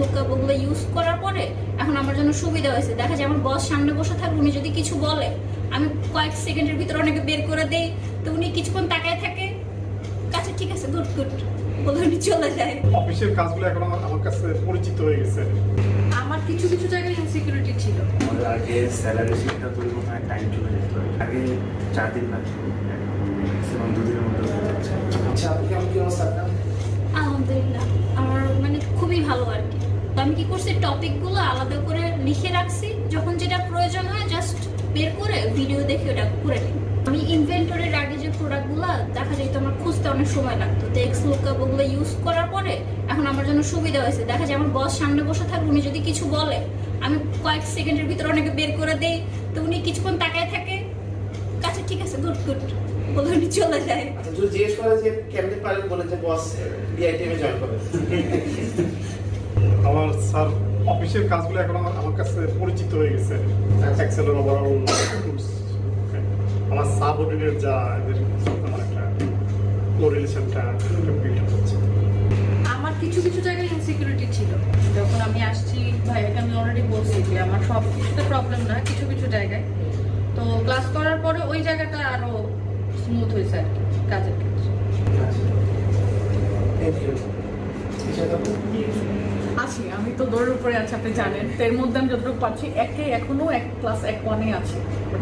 Lookup ওগুলো use করার পরে এখন আমার জন্য সুবিধা হয়েছে। দেখা যায় আমার বস সামনে বসে থাকবে, উনি যদি কিছু বলে আমি কয়েক সেকেন্ডের ভিতরে অনেকে বের করে দেই, তো উনি কিছুক্ষণ তাকায় থাকে, আচ্ছা ঠিক আছে গুড গুড বলে উনি চলে যায়। অফিসের কাজগুলো এখন আমার কাছে পরিচিত হয়ে গেছে। আমার কিছু কিছু জায়গায় ইনসিকিউরিটি ছিল। আমাদের আগে স্যালারি শিটটা তৈরি করতে হয়, টাইম চলে যেত, আগে 4 দিন লাগতো, এখন 2 দিনের মধ্যে হয়ে যাচ্ছে। আচ্ছা, আপনি কেমন কি অবস্থা আপনার? আলহামদুলিল্লাহ আমার মানে খুবই ভালো আর কি। তো আমি কি করছি, টপিকগুলো আলাদা করে লিখে রাখছি, যখন যেটা প্রয়োজন হয় জাস্ট বের করে ভিডিও দেখে ওটা করে নিই। আমি ইনভেন্টরির আগে যে প্রোডাক্টগুলো দেখা যায় তো আমার খুঁজতে অনেক সময় লাগতো, তো এক্স লুকআপ ওগুলো ইউজ করার পরে এখন আমার জন্য সুবিধা হয়েছে। দেখা যায় আমার বস সামনে বসে থাকবে, উনি যদি কিছু বলে আমি কয়েক সেকেন্ডের ভিতরে অনেকে বের করে দেই, তো উনি কিছুক্ষণ তাকায় থাকে, আচ্ছা ঠিক আছে গুড গুড বলে উনি চলে যায়। আচ্ছা, যদি জিজ্ঞেস করা যে কেমনে পারেন বলে যে বস বিআইটিএমে জয়েন করে। আমার স্যার অফিসের কাজগুলো এখন আমার কাছে পরিচিত হয়ে গেছে। এক্সেলের ওভারঅল টুলস, আমার সাবঅর্ডিনেট যা এদের আমার একটা কোরিলেশনটা কম্পিউটার হচ্ছে। আমার কিছু কিছু জায়গায় ইনসিকিউরিটি ছিল। যখন আমি আসছি ভাইয়াকে আমি অলরেডি বলছি যে আমার সব কিছুতে প্রবলেম না, কিছু কিছু জায়গায়। তো ক্লাস করার পরে ওই জায়গাটা আরো স্মুথ হয়েছে আর কি কাজের ক্ষেত্রে। আছি, আমি তো দৌড়ের উপরে আছি, আপনি জানেন। তো এর মধ্যে আমি যতটুকু পাচ্ছি এখনো ক্লাস 1-1-এ আছে,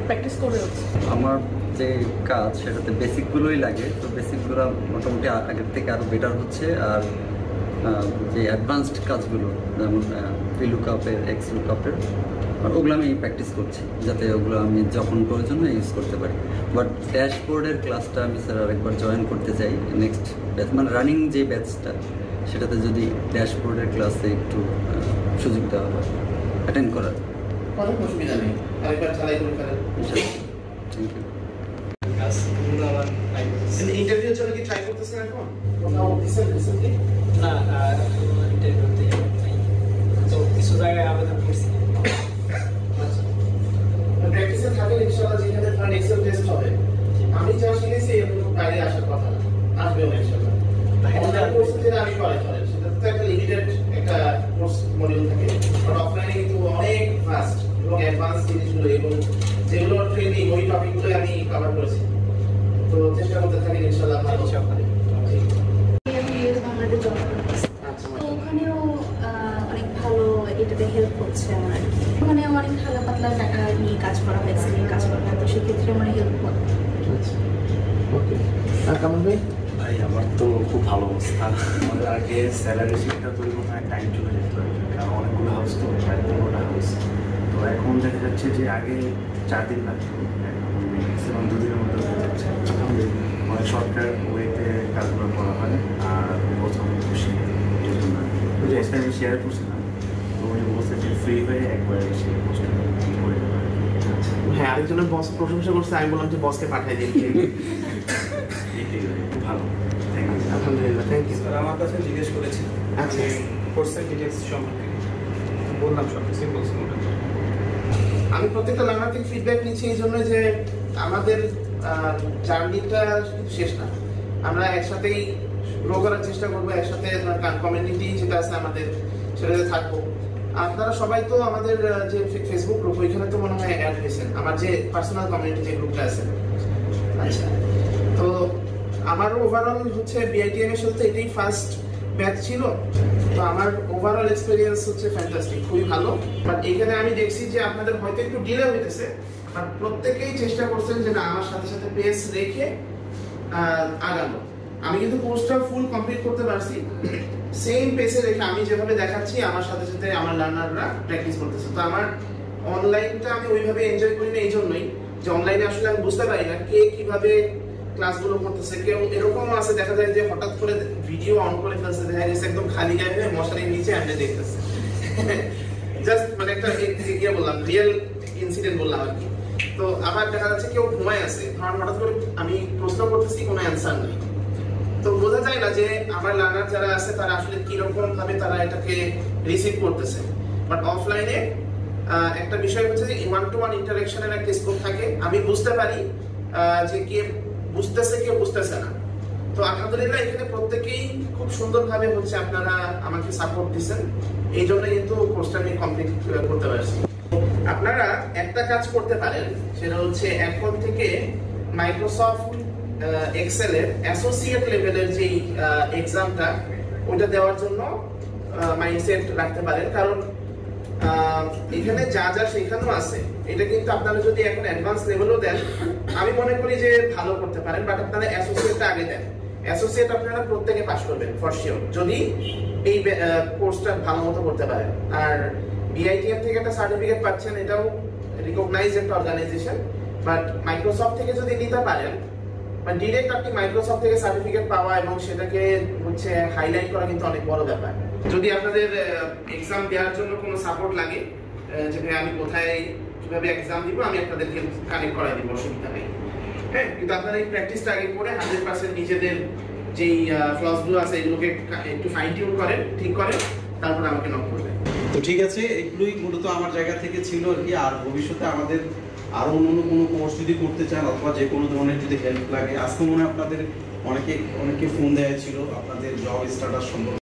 প্র্যাকটিস করে হচ্ছে। আমার যে কাজ সেটাতে বেসিকগুলোই লাগে, তো বেসিকগুলো মোটামুটি আগের থেকে আরও বেটার হচ্ছে। আর যে অ্যাডভান্সড কাজগুলো যেমন লুকআপের, এক্স লুকআপের, ওগুলো আমি প্র্যাকটিস করছি যাতে ওগুলো আমি যখন প্রয়োজন ইউজ করতে পারি। বাট ড্যাশবোর্ডের ক্লাসটা আমি স্যার আরেকবার জয়েন করতে চাই নেক্সট ব্যাচ, মানে রানিং যে ব্যাচটা সেটাতে যদি ড্যাশবোর্ডের ক্লাসে একটু সুযোগ দেওয়া হয় অ্যাটেন্ড করার। কোনো অসুবিধা নেই, আরেকবার চালাই করে ফেলেন। Thank you. ইন্টারভিউর জন্য কি ট্রাই করতেছেন এখন? কোথাও দিছেন রিসেন্টলি? না, ইন্টারভিউতে তো কিছু জায়গায় আবেদন করছি। প্র্যাকটিসে থাকেন ইনশাআল্লাহ, যেখানে ফ্রেন্ড এক্সেল টেস্ট হবে। আমি যা শিখেছি এগুলো বাইরে আসার কথা না, আসবেও না ইনশাআল্লাহ। অনলাইন কোর্সে যেটা আমি করাই সেটা তো একটা লিমিটেড একটা কোর্স মডিউল থাকে, বাট অফলাইনে কিন্তু অনেক ফাস্ট এবং অ্যাডভান্স জিনিসগুলো এবং যেগুলো ট্রেনিং ওই টপিকগুলো আমি কভার করেছি। তো চেষ্টা করতে থাকি ইনশাআল্লাহ ভালো সকালে। তো ওখানেও অনেক ভালো এটাতে হেল্প করছে আমার। ওখানে অনেক হালকা পাতলা টাকা নিয়ে কাজ করা হয়েছে, কাজ করা হয়, তো সেক্ষেত্রে আমার হেল্প করে। ওকে, আর কেমন ভাই? ভাই আমার তো খুব ভালো অবস্থা। আমাদের আগে স্যালারি শিটটা তৈরি করতে হয়, টাইম চলে যেত, কারণ অনেকগুলো হাউস তো, প্রায় 15টা হাউস। তো এখন দেখা যাচ্ছে যে আগে 4 দিন লাগতো, এখন 2 দিনের মধ্যে হয়ে যাচ্ছে। অনেক সরকার ওয়েতে কাজগুলো করা হয়। আর বছর অনেক খুশি এই জন্য আমি শেয়ার করছিলাম, তো উনি বলছে যে ফ্রি হয়ে একবার এসে পোস্ট করে দেওয়া। হ্যাঁ, আরেকজনের বস প্রশংসা করছে, আমি বললাম যে বসকে পাঠিয়ে দিন। ভালো, আলহামদুলিল্লাহ, থ্যাংক ইউ। স্যার আমার কাছে জিজ্ঞেস করেছি আচ্ছা, কোর্সের ডিটেলস সম্পর্কে, বললাম সব সিম্পল সিম্পল। আমি প্রত্যেকটা লার্নার থেকে ফিডব্যাক নিচ্ছি এই জন্য যে আমাদের জার্নিটা শেষ না, আমরা একসাথেই গ্রো করার চেষ্টা করবো, একসাথে কমিউনিটি যেটা আছে আমাদের সেটাতে থাকবো। আপনারা সবাই তো আমাদের যে ফেসবুক গ্রুপ, ওইখানে তো মনে হয় অ্যাড হয়েছেন, আমার যে পার্সোনাল কমিউনিটি যে গ্রুপটা আছে। আচ্ছা, তো আমারও ওভারঅল হচ্ছে বিআইটিএম এর সাথে এটাই ফার্স্ট ব্যাচ ছিল, তো আমার ওভারঅল এক্সপেরিয়েন্স হচ্ছে ফ্যান্টাস্টিক, খুবই ভালো। বাট এখানে আমি দেখছি যে আপনাদের হয়তো একটু ডিলে হইতেছে, বাট প্রত্যেকেই চেষ্টা করছেন যে না আমার সাথে সাথে পেস রেখে আগানো। আমি কিন্তু কোর্সটা ফুল কমপ্লিট করতে পারছি, সেম পেসে রেখে আমি যেভাবে দেখাচ্ছি আমার সাথে সাথে আমার লার্নাররা প্র্যাকটিস করতেছে। তো আমার অনলাইনটা আমি ওইভাবে এনজয় করি না এই জন্যই যে অনলাইনে আসলে আমি বুঝতে পারি না কে কিভাবে ক্লাসগুলো করতেছে। কেউ এরকমও আছে দেখা যায় যে হঠাৎ করে ভিডিও অন করে ফেলছে, দেখা গেছে একদম খালি গায়ে মশারির নিচে আমরা দেখতেছে। জাস্ট মানে একটা ইয়ে বললাম, রিয়েল ইনসিডেন্ট বললাম আর কি। তো আবার দেখা যাচ্ছে কেউ ঘুমায় আছে, হঠাৎ করে আমি প্রশ্ন করতেছি কোনো অ্যান্সার নেই। তো বোঝা যায় না যে আমার লার্নার যারা আছে তারা আসলে কিরকম ভাবে তারা এটাকে রিসিভ করতেছে। বাট অফলাইনে একটা বিষয় হচ্ছে যে 1-to-1 ইন্টারাকশনের একটা স্কোপ থাকে, আমি বুঝতে পারি যে কে বুঝতেছে কে বুঝতেছে না। তো আলহামদুলিল্লাহ এখানে প্রত্যেকেই খুব সুন্দরভাবে হচ্ছে আপনারা আমাকে সাপোর্ট দিচ্ছেন, এই জন্য কিন্তু কোর্সটা আমি কমপ্লিট করতে পারছি। আপনারা একটা কাজ করতে পারেন, সেটা হচ্ছে এখন থেকে মাইক্রোসফট এক্সেল এর অ্যাসোসিয়েট লেভেলের যে এক্সামটা ওইটা দেওয়ার জন্য মাইন্ডসেট রাখতে পারেন, কারণ এখানে যা যা শেখানো আছে এটা কিন্তু আপনারা যদি এখন অ্যাডভান্স লেভেলও দেন আমি মনে করি যে ভালো করতে পারেন, বাট আপনারা অ্যাসোসিয়েটটা আগে দেন। অ্যাসোসিয়েট আপনারা প্রত্যেকে পাস করবেন ফর শিওর, যদি এই কোর্সটা ভালো মতো করতে পারেন। আর বিআইটিএম থেকে একটা সার্টিফিকেট পাচ্ছেন, এটাও রিকগনাইজড একটা অর্গানাইজেশন, বাট মাইক্রোসফট থেকে যদি নিতে পারেন বা ডিরেক্ট আপনি মাইক্রোসফট থেকে সার্টিফিকেট পাওয়া এবং সেটাকে হচ্ছে হাইলাইট করা কিন্তু অনেক বড় ব্যাপার। যদি আপনাদের এক্সাম দেওয়ার জন্য কোনো সাপোর্ট লাগে, যে ভাই আমি কোথায় কিভাবে এক্সাম দিব, আমি আপনাদেরকে কানেক্ট করাই দিব, অসুবিধা নেই। হ্যাঁ, কিন্তু আপনারা এই প্র্যাকটিসটা আগে করে 100% নিজেদের যেই ফ্লসগুলো আছে এগুলোকে একটু ফাইন টিউন করেন, ঠিক করেন, তারপর আমাকে নক করবেন। তো ঠিক আছে, এগুলোই মূলত আমার জায়গা থেকে ছিল আর কি। আর ভবিষ্যতে আমাদের আরো অন্য কোনো কোর্স যদি করতে চান অথবা যে কোনো ধরনের যদি হেল্প লাগে, আজকে মনে হয় আপনাদের অনেকে ফোন দেওয়া ছিল আপনাদের জব স্ট্যাটাস সম্পর্কে।